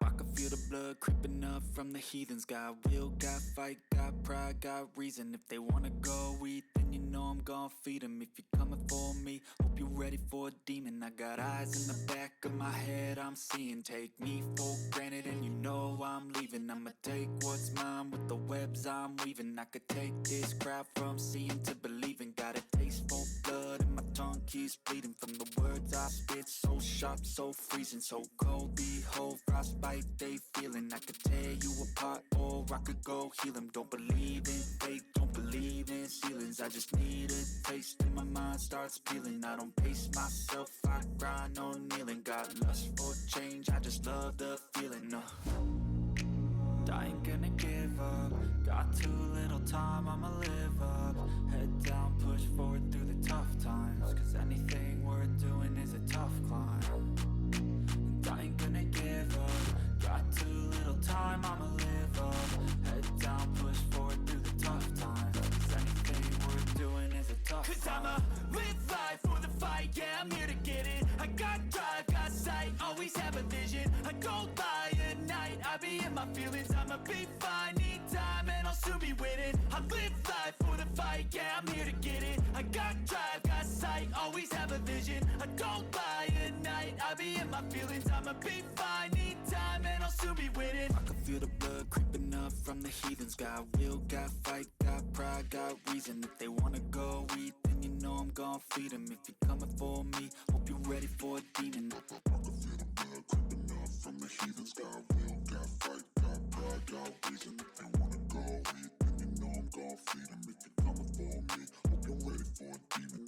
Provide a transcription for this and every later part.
I can feel the blood creeping up from the heathens. Got will, got fight, got pride, got reason. If they wanna go eat, then you know I'm gon' feed them. If you're coming for me, hope you're ready for a demon. I got eyes in the back of my head, I'm seeing. Take me for granted and you know I'm leaving. I'ma take what's mine with the webs I'm weaving. I could take this crowd from seeing to believing. Got a taste for blood and my tongue keeps bleeding from the words I spit. So sharp, so freezing, so cold. Behold, frostbite they feeling. I could tear you apart or I could go heal them. Don't believe in fate, don't believe in ceilings. I just need a taste and my mind starts peeling. I don't pace myself, I grind on kneeling. Got lust for change, I just love the feeling. I ain't gonna give up. Got too little time, I'ma live up. Head down, push forward through the tough times. Cause anything worth doing is a tough climb. And I ain't gonna give up. Got too little time, I'ma live up. Head down, push forward through the tough times. Cause anything worth doing is a tough climb. Cause I'ma live life for the fight, yeah, I'm here to get it. I got drive, got sight, always have a vision. I don't lie at night, I be in my feelings. I'ma be fine, need time and I'll soon be winning. I live life for the fight, yeah, I'm here to get it. I got drive, got sight, always have a vision. I don't lie at night, I be in my feelings. I'ma be fine, need time and I'll soon be winning. I can feel the blood creeping up from the heathens. Got will, got fight, got pride, got reason. If they wanna go eat, then you know I'm gon' feed them. If you're coming for me, hope you're ready for a demon. I can feel the blood creeping up from the heathens. Got will, got fight, got pride, got reason. If they wanna go eat, then you know I'm gon' feed them. If you're coming for me, hope you're ready for a demon.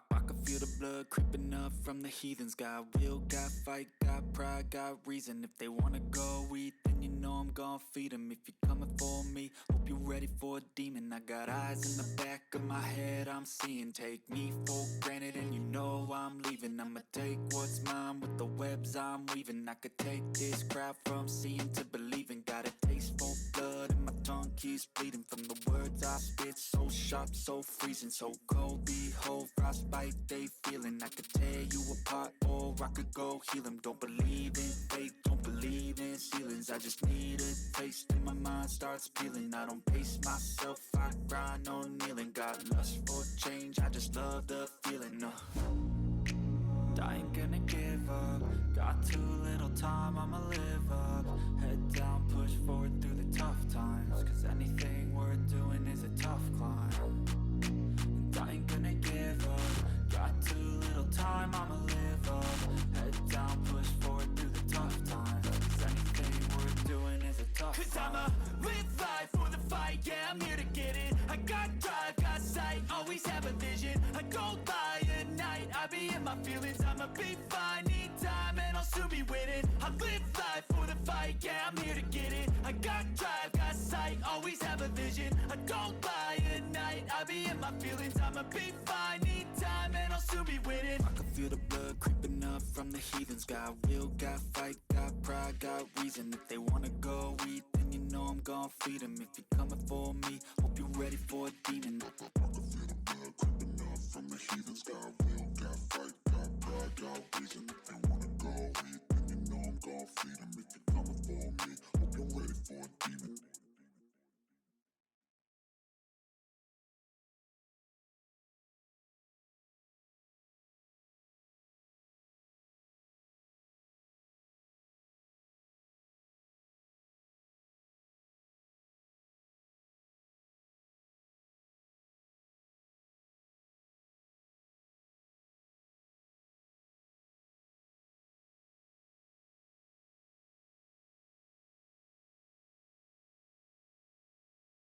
I can feel the blood creeping up from the heathens. Got will, got fight, got pride, got reason. If they wanna go eat, then you know I'm gon' feed them. If you're coming for me, hope you're ready for a demon. I got eyes in the back of my head, I'm seeing. Take me for granted and you know I'm leaving. I'ma take what's mine with the webs I'm weaving. I could take this crowd from seeing to believing. Got a taste for blood and my tongue keeps bleeding from the words I spit. So sharp, so freezing, so cold. Behold, frostbite they feeling. I could tear you apart or I could go heal them. Don't believe in fate, don't believe in ceilings. I just need a taste and my mind starts peeling. I don't pace myself, I grind on kneeling. Got lust for change, I just love the feeling. I ain't gonna give up. Got too little time, I'ma live up. Head down, push forward through the tough times. Cause anything worth doing is a tough climb. And I ain't gonna give up. Got too little time, I'ma live up. Head down, push forward through the tough times. Cause anything worth doing is a tough climb. Cause I'ma live life for the fight, yeah, I'm here to get it. I got drive, got sight, always have a vision. I don't lie at night, I be in my feelings. I'ma be fine, need time and I'll soon be winning. I live life for the fight, yeah, I'm here to get it. I got drive, got sight, always have a vision. I don't lie at night, I be in my feelings. I'ma be fine, need time and I'll soon be winning. I can feel the blood creeping up from the heathens. Got will, got fight, got pride, got reason. If they wanna go eat, then you know I'm gon' feed them. If you're coming for me, hope you're ready for a demon. I can feel the blood creeping up from the heathens. Got will,